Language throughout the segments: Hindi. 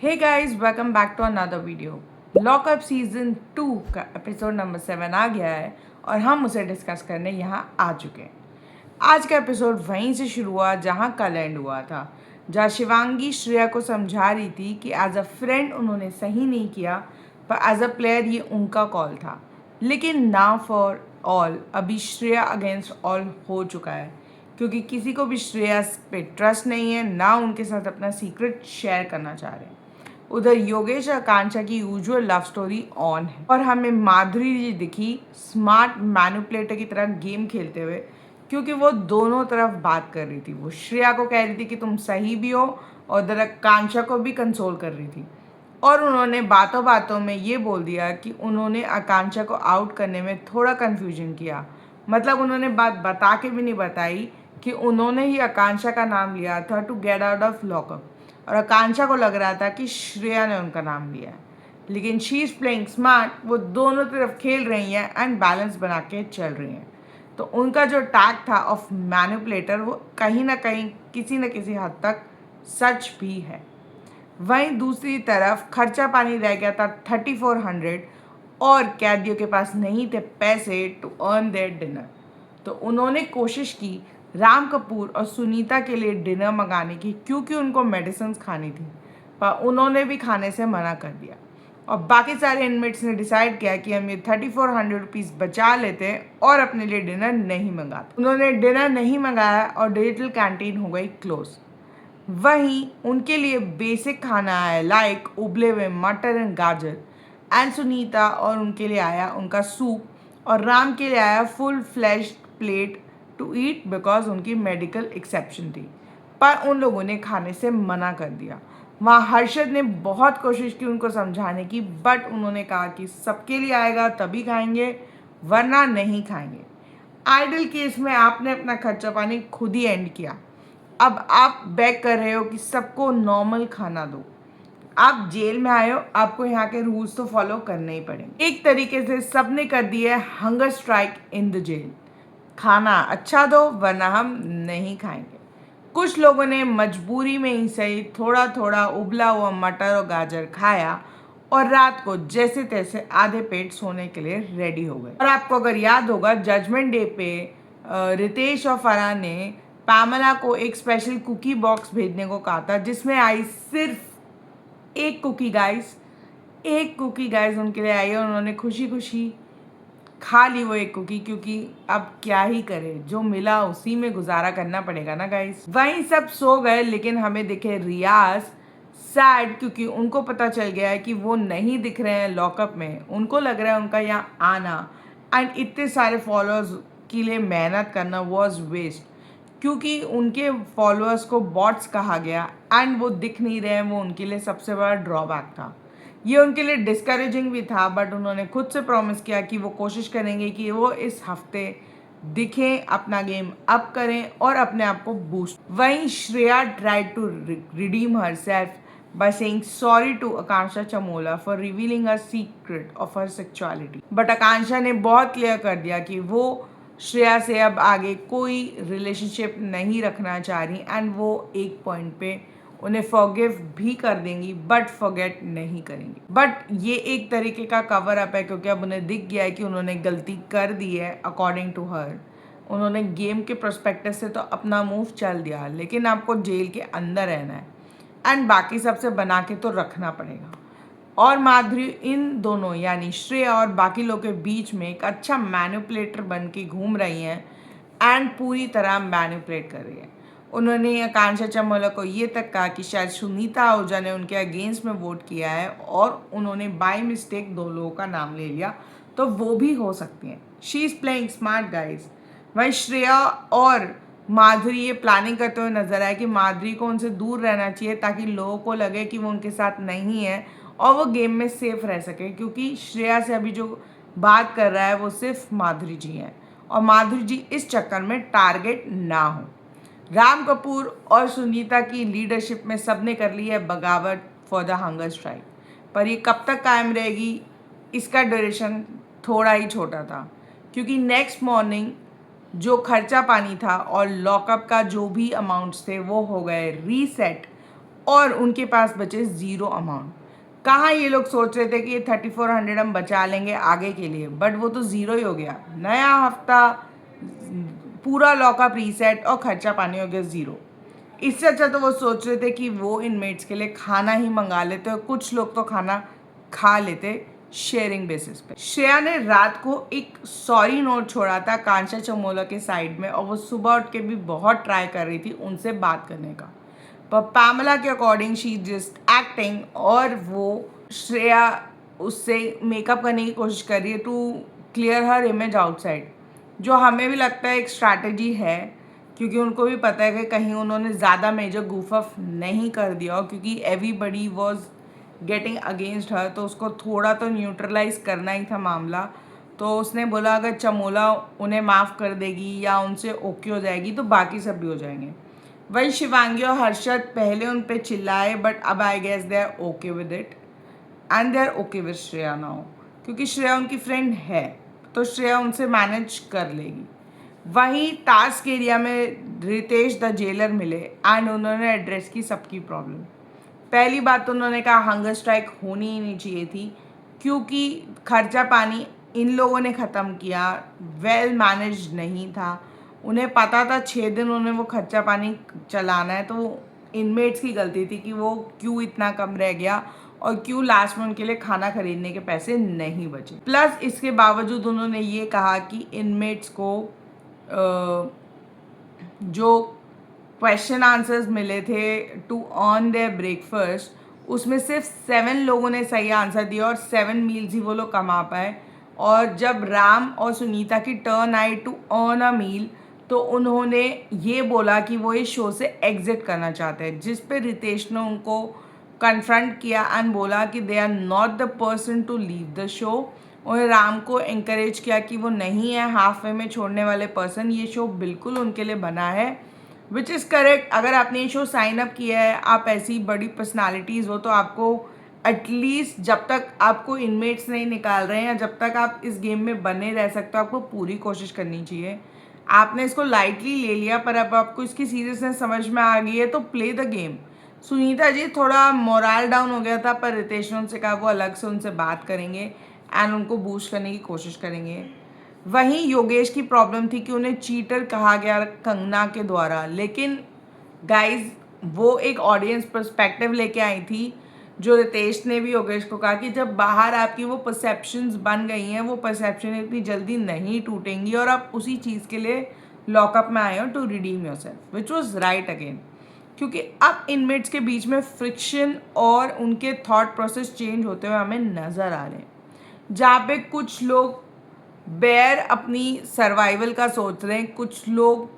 Hey guys, welcome back to another video. Lockup season 2 का एपिसोड नंबर 7 आ गया है और हम उसे डिस्कस करने यहाँ आ चुके हैं। आज का एपिसोड वहीं से शुरू हुआ जहाँ कल एंड हुआ था, जहाँ शिवांगी श्रेया को समझा रही थी कि एज अ फ्रेंड उन्होंने सही नहीं किया, पर एज अ प्लेयर ये उनका कॉल था। लेकिन ना फॉर ऑल, अभी श्रेया अगेंस्ट ऑल हो चुका है, क्योंकि किसी को भी श्रेया पे ट्रस्ट नहीं है, ना उनके साथ अपना सीक्रेट शेयर करना चाह रहे हैं। उधर योगेश और आकांक्षा की यूजुअल लव स्टोरी ऑन है और हमें माधुरी जी दिखी स्मार्ट मैनिपुलेटर की तरह गेम खेलते हुए, क्योंकि वो दोनों तरफ बात कर रही थी। वो श्रेया को कह रही थी कि तुम सही भी हो और उधर आकांक्षा को भी कंसोल कर रही थी। और उन्होंने बातों बातों में ये बोल दिया कि उन्होंने आकांक्षा को आउट करने में थोड़ा कन्फ्यूजन किया। मतलब उन्होंने बात बता के भी नहीं बताई कि उन्होंने ही आकांक्षा का नाम लिया था to get out of Lockup, और आकांक्षा को लग रहा था कि श्रेया ने उनका नाम लिया है। लेकिन शी इज़ प्लेइंग स्मार्ट, वो दोनों तरफ खेल रही हैं एंड बैलेंस बना के चल रही हैं। तो उनका जो टैग था ऑफ मैनिपुलेटर, वो कहीं ना कहीं किसी न किसी हद तक सच भी है। वहीं दूसरी तरफ खर्चा पानी रह गया था 3400 और कैदियों के पास नहीं थे पैसे टू अर्न देयर डिनर। तो उन्होंने कोशिश की राम कपूर और सुनीता के लिए डिनर मंगाने की, क्योंकि उनको मेडिसिन खानी थी, पर उन्होंने भी खाने से मना कर दिया। और बाकी सारे इनमेट्स ने डिसाइड किया कि हम ये 3400 रुपीज़ बचा लेते हैं और अपने लिए डिनर नहीं मंगाते। उन्होंने डिनर नहीं मंगाया और डिजिटल कैंटीन हो गई क्लोज। वहीं उनके लिए बेसिक खाना आया लाइक उबले हुए मटर एंड गाजर एंड सुनीता, और उनके लिए आया उनका सूप, और राम के लिए आया full flash plate to eat because उनकी मेडिकल एक्सेप्शन थी। पर उन लोगों ने खाने से मना कर दिया। वहाँ हर्षद ने बहुत कोशिश की उनको समझाने की, बट उन्होंने कहा कि सबके लिए आएगा तभी खाएंगे, वरना नहीं खाएंगे। आइडल केस में आपने अपना खर्चा पानी खुद ही एंड किया। अब आप बैक कर रहे हो कि सबको नॉर्मल खाना दो। आप जेल में आए हो, आपको यहाँ के रूल्स तो फॉलो करने ही पड़ेंगे। एक तरीके से सबने कर दिया है hunger strike in the jail. खाना अच्छा दो वरना हम नहीं खाएंगे। कुछ लोगों ने मजबूरी में ही सही थोड़ा थोड़ा उबला हुआ मटर और गाजर खाया और रात को जैसे तैसे आधे पेट सोने के लिए रेडी हो गए। और आपको अगर याद होगा, जजमेंट डे पे रितेश और फरहान ने पामला को एक स्पेशल कुकी बॉक्स भेजने को कहा था, जिसमें आई सिर्फ एक कुकी गाइस। एक कुकी गाइस उनके लिए आई और उन्होंने खुशी खुशी खा ली वो एक कुकी, क्योंकि अब क्या ही करे, जो मिला उसी में गुजारा करना पड़ेगा ना गाइस। वहीं सब सो गए, लेकिन हमें दिखे रियाज सैड, क्योंकि उनको पता चल गया है कि वो नहीं दिख रहे हैं लॉकअप में। उनको लग रहा है उनका यहाँ आना एंड इतने सारे फॉलोअर्स के लिए मेहनत करना वॉज वेस्ट, क्योंकि उनके फॉलोअर्स को बॉट्स कहा गया एंड वो दिख नहीं रहे हैं। वो उनके लिए सबसे बड़ा ड्रॉबैक था। ये उनके लिए डिस्करेजिंग भी था, बट उन्होंने खुद से प्रॉमिस किया कि वो कोशिश करेंगे कि वो इस हफ्ते दिखें, अपना गेम अप करें और अपने आप को बूस्ट। वहीं Shreya tried to redeem herself by saying sorry to Akansha Chamola for revealing her secret of her sexuality. But Akanksha ने बहुत क्लियर कर दिया कि वो श्रेया से अब आगे कोई रिलेशनशिप नहीं रखना चाह रही एंड वो एक पॉइंट पे उन्हें फॉरगिव भी कर देंगी, बट फॉरगेट नहीं करेंगी। बट ये एक तरीके का कवर अप है, क्योंकि अब उन्हें दिख गया है कि उन्होंने गलती कर दी है। अकॉर्डिंग टू हर, उन्होंने गेम के प्रोस्पेक्टिव से तो अपना मूव चल दिया, लेकिन आपको जेल के अंदर रहना है एंड बाकी सबसे बना के तो रखना पड़ेगा। और माधुरी इन दोनों यानी श्रेया और बाकी लोग के बीच में एक अच्छा मैनिपुलेटर बन के घूम रही हैं एंड पूरी तरह मैनिपुलेट कर रही है। उन्होंने आकांक्षा चमोला को ये तक कहा कि शायद सुनीता आहूजा ने उनके अगेंस्ट में वोट किया है और उन्होंने बाय मिस्टेक 2 लोगों का नाम ले लिया, तो वो भी हो सकती हैं। She is playing smart guys. वहीं श्रेया और माधुरी ये प्लानिंग करते हुए नजर आए कि माधुरी को उनसे दूर रहना चाहिए, ताकि लोगों को लगे कि वो उनके साथ नहीं है और वो गेम में सेफ रह सके, क्योंकि श्रेया से अभी जो बात कर रहा है वो सिर्फ माधुरी जी हैं और माधुरी जी इस चक्कर में टारगेट ना हो। राम कपूर और सुनीता की लीडरशिप में सबने कर ली है बगावत फॉर द हंगर स्ट्राइक, पर ये कब तक कायम रहेगी इसका ड्यूरेशन थोड़ा ही छोटा था, क्योंकि नेक्स्ट मॉर्निंग जो खर्चा पानी था और लॉकअप का जो भी अमाउंट्स थे वो हो गए रीसेट और उनके पास बचे ज़ीरो अमाउंट। कहाँ ये लोग सोच रहे थे कि ये 3400 हम बचा लेंगे आगे के लिए, बट वो तो ज़ीरो ही हो गया। नया हफ्ता, पूरा लॉकअप रीसेट और खर्चा पानी हो गया ज़ीरो। इससे अच्छा तो वो सोच रहे थे कि वो इनमेट्स के लिए खाना ही मंगा लेते और कुछ लोग तो खाना खा लेते शेयरिंग बेसिस पे। श्रेया ने रात को एक सॉरी नोट छोड़ा था कांचा चमोला के साइड में, और वो सुबह उठ के भी बहुत ट्राई कर रही थी उनसे बात करने का, पर पैमला के अकॉर्डिंग शी जस्ट एक्टिंग, और वो श्रेया उससे मेकअप करने की कोशिश कर रही है to clear her image outside, जो हमें भी लगता है एक स्ट्रैटेजी है, क्योंकि उनको भी पता है कि कहीं उन्होंने ज़्यादा मेजर goof ऑफ नहीं कर दिया हो, क्योंकि everybody was getting against her, तो उसको थोड़ा तो न्यूट्रलाइज करना ही था मामला। तो उसने बोला अगर चमोला उन्हें माफ़ कर देगी या उनसे ओके हो जाएगी तो बाकी सब भी हो जाएंगे। वही शिवांगी और हर्षद पहले उन पे चिल्लाए, बट अब I guess they are okay with it and they are okay with Shreya now, क्योंकि श्रेया उनकी फ्रेंड है तो श्रेया उनसे मैनेज कर लेगी। वहीं टास्क एरिया में रितेश द जेलर मिले एंड उन्होंने एड्रेस की सबकी प्रॉब्लम। पहली बात तो उन्होंने कहा हंगर स्ट्राइक होनी ही नहीं चाहिए थी, क्योंकि खर्चा पानी इन लोगों ने ख़त्म किया, वेल मैनेज नहीं था। उन्हें पता था 6 दिन उन्हें वो खर्चा पानी चलाना है, तो वो इनमेट्स की गलती थी कि वो क्यों इतना कम रह गया और क्यों लास्ट में उनके लिए खाना खरीदने के पैसे नहीं बचे। प्लस इसके बावजूद उन्होंने ये कहा कि इनमेट्स को जो क्वेश्चन आंसर्स मिले थे टू अर्न देयर ब्रेकफास्ट, उसमें सिर्फ 7 लोगों ने सही आंसर दिया और 7 मील्स ही वो लोग कमा पाए। और जब राम और सुनीता की टर्न आई टू अर्न अ मील, तो उन्होंने ये बोला कि वो इस शो से एग्जिट करना चाहते हैं, जिस पे रितेश ने उनको कन्फ्रंट किया एंड बोला कि they are not the person to leave the show. और राम को इंकरेज किया कि वो नहीं है हाफ वे में छोड़ने वाले पर्सन, ये शो बिल्कुल उनके लिए बना है, विच इज़ करेक्ट। अगर आपने ये शो साइन अप किया है, आप ऐसी बड़ी पर्सनालिटीज़ हो, तो आपको एटलीस्ट जब तक आपको इनमेट्स नहीं निकाल रहे हैं या जब तक आप इस गेम में बने रह सकते हो, आपको पूरी कोशिश करनी चाहिए। आपने इसको लाइटली ले लिया, पर अब आपको इसकी सीरियसनेस समझ में आ गई है, तो play the game. Sunita ji थोड़ा मोरल डाउन हो गया था, पर रितेश ने उनसे कहा वो अलग से उनसे बात करेंगे एंड उनको बूस्ट करने की कोशिश करेंगे। वहीं योगेश की प्रॉब्लम थी कि उन्हें चीटर कहा गया कंगना के द्वारा, लेकिन गाइज वो एक ऑडियंस पर्सपेक्टिव लेके आई थी, जो रितेश ने भी योगेश को कहा कि जब बाहर आपकी वो परसेप्शंस बन गई हैं, वो परसेप्शन इतनी जल्दी नहीं टूटेंगी और आप उसी चीज़ के लिए लॉकअप में आए हो to redeem yourself, which was right again. क्योंकि अब इनमेट्स के बीच में फ्रिक्शन और उनके थॉट प्रोसेस चेंज होते हुए हमें नज़र आ रहे हैं, जहाँ पे कुछ लोग बेयर अपनी सर्वाइवल का सोच रहे हैं, कुछ लोग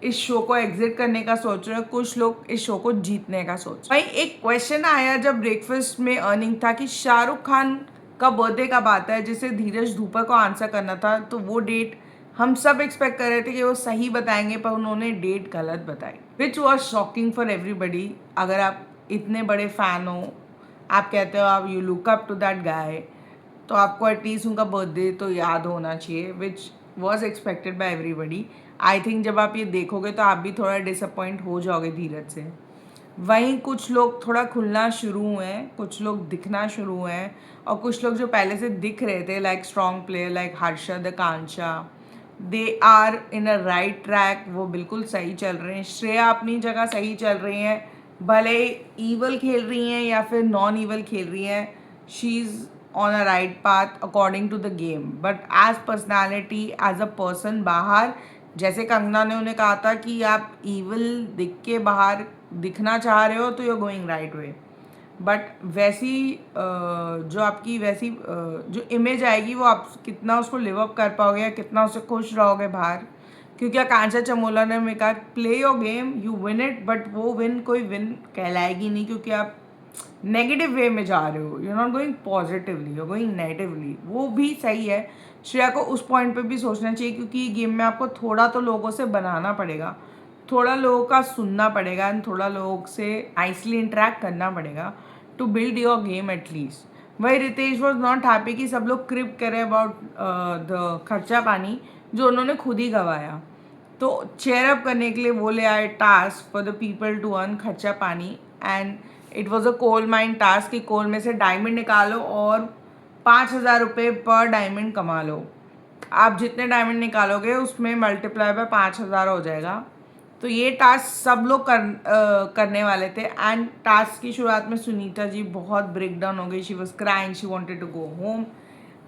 इस शो को एग्जिट करने का सोच रहे हैं, कुछ लोग इस शो को जीतने का सोच रहे हैं। भाई एक क्वेश्चन आया जब ब्रेकफास्ट में अर्निंग था कि शाहरुख खान का बर्थडे कब आता है, जिसे धीरज धूपर को आंसर करना था, तो वो डेट हम सब एक्सपेक्ट कर रहे थे कि वो सही बताएंगे, पर उन्होंने डेट गलत बताई, which was shocking for everybody. अगर आप इतने बड़े फ़ैन हो, आप कहते हो आप you look up to that guy, तो आपको एटलीस्ट उनका बर्थडे तो याद होना चाहिए, which was expected by everybody. I think जब आप ये देखोगे तो आप भी थोड़ा डिसअपॉइंट हो जाओगे धीरज से। वहीं कुछ लोग थोड़ा खुलना शुरू हुए हैं, कुछ लोग दिखना शुरू हुए हैं, और कुछ लोग जो पहले से दिख रहे थे like strong player like Harshad, Akanksha, they are in a right track, वो बिल्कुल सही चल रहे हैं। श्रेया अपनी जगह सही चल रही हैं, भले ईवल खेल रही हैं या फिर नॉन ईवल खेल रही हैं, she is on a right path according to the game. But as personality, as a person बाहर, जैसे कंगना ने उन्हें कहा था कि आप ईवल दिख के बाहर दिखना चाह रहे हो तो you are going right way, but वैसी जो आपकी वैसी जो इमेज आएगी वो आप कितना उसको लिव अप कर पाओगे या कितना उससे खुश रहोगे बाहर। क्योंकि आकांक्षा चमोला ने मेरे कहा play your game, you win it, but वो विन कोई विन कहलाएगी नहीं, क्योंकि आप नेगेटिव वे में जा रहे हो, you not going positively, you going negatively. वो भी सही है, श्रेया को उस पॉइंट पे भी सोचना चाहिए, क्योंकि गेम में आपको थोड़ा तो लोगों से बनाना पड़ेगा, थोड़ा लोगों का सुनना पड़ेगा एंड थोड़ा लोगों से नाइसली इंटरेक्ट करना पड़ेगा to build your game at least. वही रितेश वॉज नॉट हैप्पी कि सब लोग क्रिप करें अबाउट द खर्चा पानी जो उन्होंने खुद ही गवाया, तो चेयर अप करने के लिए वो ले आए task for the people to earn खर्चा पानी, and it was a coal mine task कि कोल में से डायमंड निकालो और 5,000 रुपये पर डायमंड कमा लो। आप जितने डायमंड निकालोगे उसमें मल्टीप्लाई बाय 5,000 हो जाएगा। तो ये टास्क सब लोग करने वाले थे। एंड टास्क की शुरुआत में सुनीता जी बहुत ब्रेक डाउन हो गई, she was crying, she wanted to go home.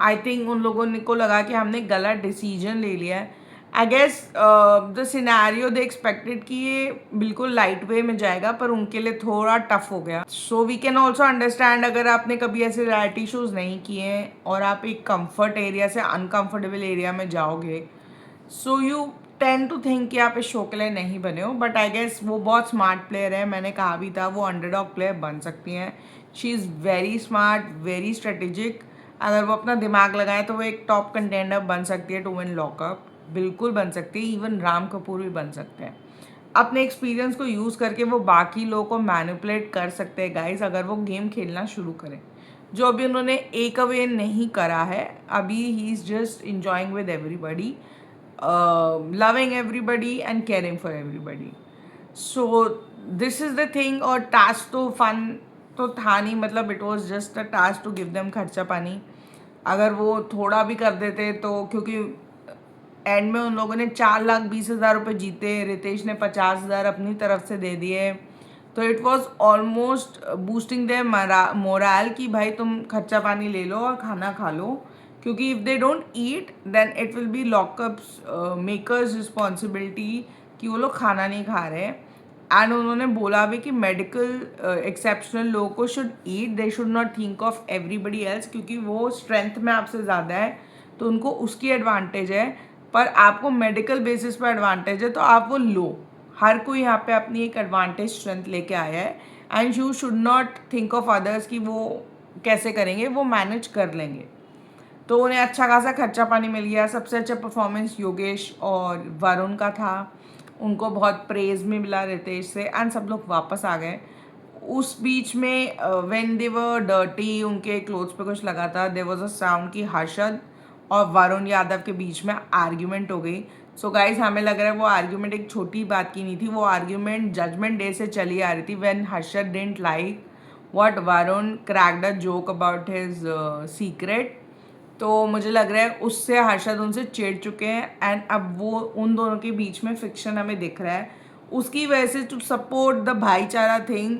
I think उन लोगों को लगा कि हमने गलत डिसीजन ले लिया है। I guess the scenario they expected कि ये बिल्कुल लाइट वे में जाएगा, पर उनके लिए थोड़ा टफ हो गया। So we can also understand अगर आपने कभी ऐसे रियलिटी शोज नहीं किए हैं और आप एक कंफर्ट एरिया से अनकंफर्टेबल एरिया में जाओगे, so you tend to think कि आप इस शो के लिए नहीं बने हो। बट आई गेस वो बहुत स्मार्ट प्लेयर है, मैंने कहा भी था वो अंडरडॉग प्लेयर बन सकती हैं। She is very smart, very strategic. अगर वो अपना दिमाग लगाए तो वो एक टॉप कंटेंडर बन सकती है टू विन लॉकअप, बिल्कुल बन सकती है। इवन राम कपूर भी बन सकते हैं। अपने एक्सपीरियंस को यूज़ करके वो बाकी लोगों को मैनिपुलेट कर सकते हैं गाइस, अगर वो गेम खेलना शुरू करें, जो अभी उन्होंने एक अवे नहीं करा है। अभी he is just enjoying with everybody, loving everybody and caring for everybody. So this is the thing। और टास्क तो फन तो था नहीं, मतलब it was just a task to give them खर्चा पानी। अगर वो थोड़ा भी कर देते तो, क्योंकि एंड में उन लोगों ने 4,20,000 रुपये जीते, रितेश ने 50,000 अपनी तरफ से दे दिए। तो it was almost boosting their moral कि भाई तुम खर्चा पानी ले लो और खाना खा लो, क्योंकि if they don't eat then it will be lockups makers responsibility कि वो लोग खाना नहीं खा रहे हैं। एंड उन्होंने बोला भी कि मेडिकल एक्सेप्शनल लोगों को should eat, they should not think of everybody else, क्योंकि वो स्ट्रेंथ में आपसे ज़्यादा है तो उनको उसकी एडवांटेज है। पर आपको मेडिकल बेसिस पर एडवांटेज है तो आप वो लो। हर कोई यहाँ पे अपनी एक एडवांटेज स्ट्रेंथ लेके आया है। And you should not think of others कि वो कैसे करेंगे, वो मैनेज कर लेंगे। तो उन्हें अच्छा खासा खर्चा पानी मिल गया। सबसे अच्छा परफॉर्मेंस योगेश और वरुण का था, उनको बहुत प्रेज भी मिला रितेश से। एंड सब लोग वापस आ गए। उस बीच में व्हेन दे वर डर्टी, उनके क्लोथ्स पे कुछ लगा था, देयर वाज अ साउंड कि हर्षद और वरुण यादव के बीच में आर्ग्यूमेंट हो गई। सो गाइज हमें लग रहा है वो आर्ग्यूमेंट एक छोटी बात की नहीं थी, वो आर्ग्यूमेंट जजमेंट डे से चली आ रही थी। When Harshad didn't like what Varun cracked a joke about his secret, तो मुझे लग रहा है उससे हर्षद उनसे चिढ़ चुके हैं। एंड अब वो उन दोनों के बीच में फिक्शन हमें दिख रहा है। उसकी वजह से टू सपोर्ट द भाईचारा थिंग,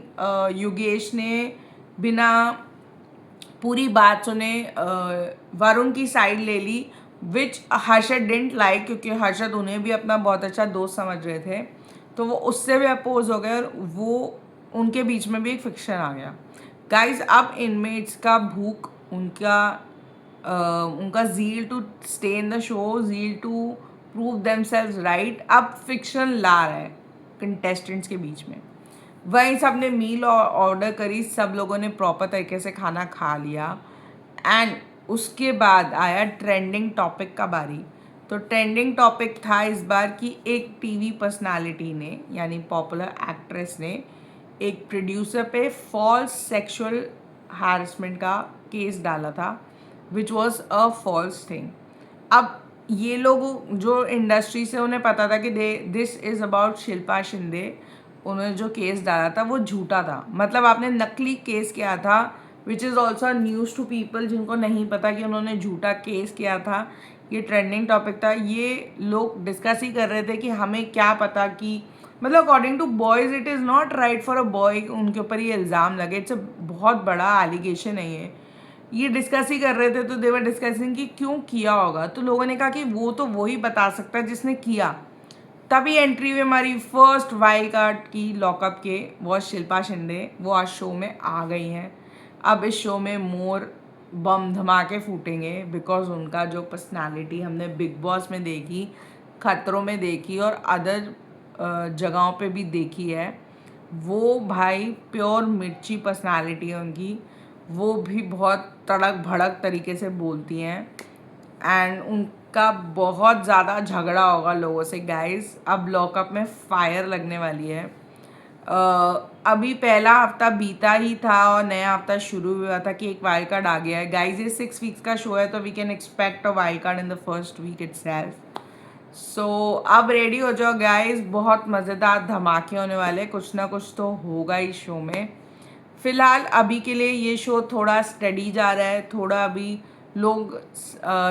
योगेश ने बिना पूरी बात सुने वरुण की साइड ले ली, विच हर्षद डिडंट लाइक, क्योंकि हर्षद उन्हें भी अपना बहुत अच्छा दोस्त समझ रहे थे। तो वो उससे भी अपोज हो गए और वो उनके बीच में भी एक फिक्शन आ गया। गाइज अब इनमेट्स का भूख, उनका zeal to stay in the show, zeal to prove themselves right, अब फिक्शन ला रहा है कंटेस्टेंट्स के बीच में। वहीं सबने मील ऑर्डर करी, सब लोगों ने प्रॉपर तरीके से खाना खा लिया। एंड उसके बाद आया ट्रेंडिंग टॉपिक का बारी। तो ट्रेंडिंग टॉपिक था इस बार कि एक टीवी पर्सनालिटी ने, यानी पॉपुलर एक्ट्रेस ने, एक प्रोड्यूसर पे फॉल्स सेक्सुअल हैरेसमेंट का केस डाला था, which was a false thing. अब ये लोग जो इंडस्ट्री से, उन्हें पता था कि this is about Shilpa Shinde, उन्होंने जो केस डाला था वो झूठा था। मतलब आपने नकली केस किया था, which is also news to people जिनको नहीं पता कि उन्होंने झूठा केस किया था। ये ट्रेंडिंग टॉपिक था। ये लोग डिस्कस ही कर रहे थे कि हमें क्या पता कि, मतलब according to boys it is not right for a boy उनके ऊपर ये इल्ज़ाम लगे। इट्स अ बहुत बड़ा एलिगेशन है ये डिस्कस ही कर रहे थे। तो देवर डिस्कसिंग कि क्यों किया होगा, तो लोगों ने कहा कि वो तो वही बता सकता है जिसने किया। तभी एंट्री में हमारी फर्स्ट वाइल्ड कार्ड की लॉकअप के वो शिल्पा शिंदे, वो आज शो में आ गई हैं। अब इस शो में मोर बम धमाके फूटेंगे, बिकॉज उनका जो पर्सनालिटी हमने बिग बॉस में देखी, खतरों में देखी और अदर जगहों पे भी देखी है, वो भाई प्योर मिर्ची पर्सनालिटी है उनकी। वो भी बहुत तड़क भड़क तरीके से बोलती हैं। एंड उनका बहुत ज़्यादा झगड़ा होगा लोगों से गाइस। अब लॉकअप में फायर लगने वाली है। अभी पहला हफ्ता बीता ही था और नया हफ्ता शुरू हुआ था कि एक वाइल्ड कार्ड आ गया है गाइस। ये 6 वीक्स का शो है, तो we can expect a wild card in the first week itself. So अब रेडी हो जाओ गाइस, बहुत मज़ेदार धमाके होने वाले, कुछ ना कुछ तो होगा इस शो में। फ़िलहाल अभी के लिए ये शो थोड़ा स्टडी जा रहा है, थोड़ा अभी लोग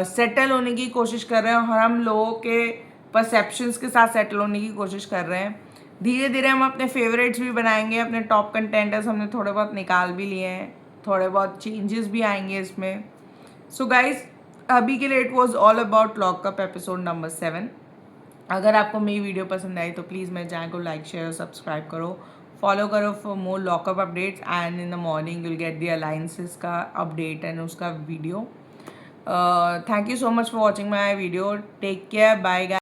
सेटल होने की कोशिश कर रहे हैं और हम लोगों के परसेप्शंस के साथ सेटल होने की कोशिश कर रहे हैं। धीरे धीरे हम अपने फेवरेट्स भी बनाएंगे, अपने टॉप कंटेंटर्स हमने थोड़े बहुत निकाल भी लिए हैं, थोड़े बहुत चेंजेस भी आएंगे इसमें। सो गाइज, अभी के लिए it was all about lockup episode number 7। अगर आपको मेरी वीडियो पसंद आई तो प्लीज़ मेरे चैनल को लाइक शेयर और सब्सक्राइब करो, फॉलो करो for more Lockup updates, and in the morning will get the alliances का अपडेट एंड उसका video. Thank you so much for watching my video. Take care, bye guys.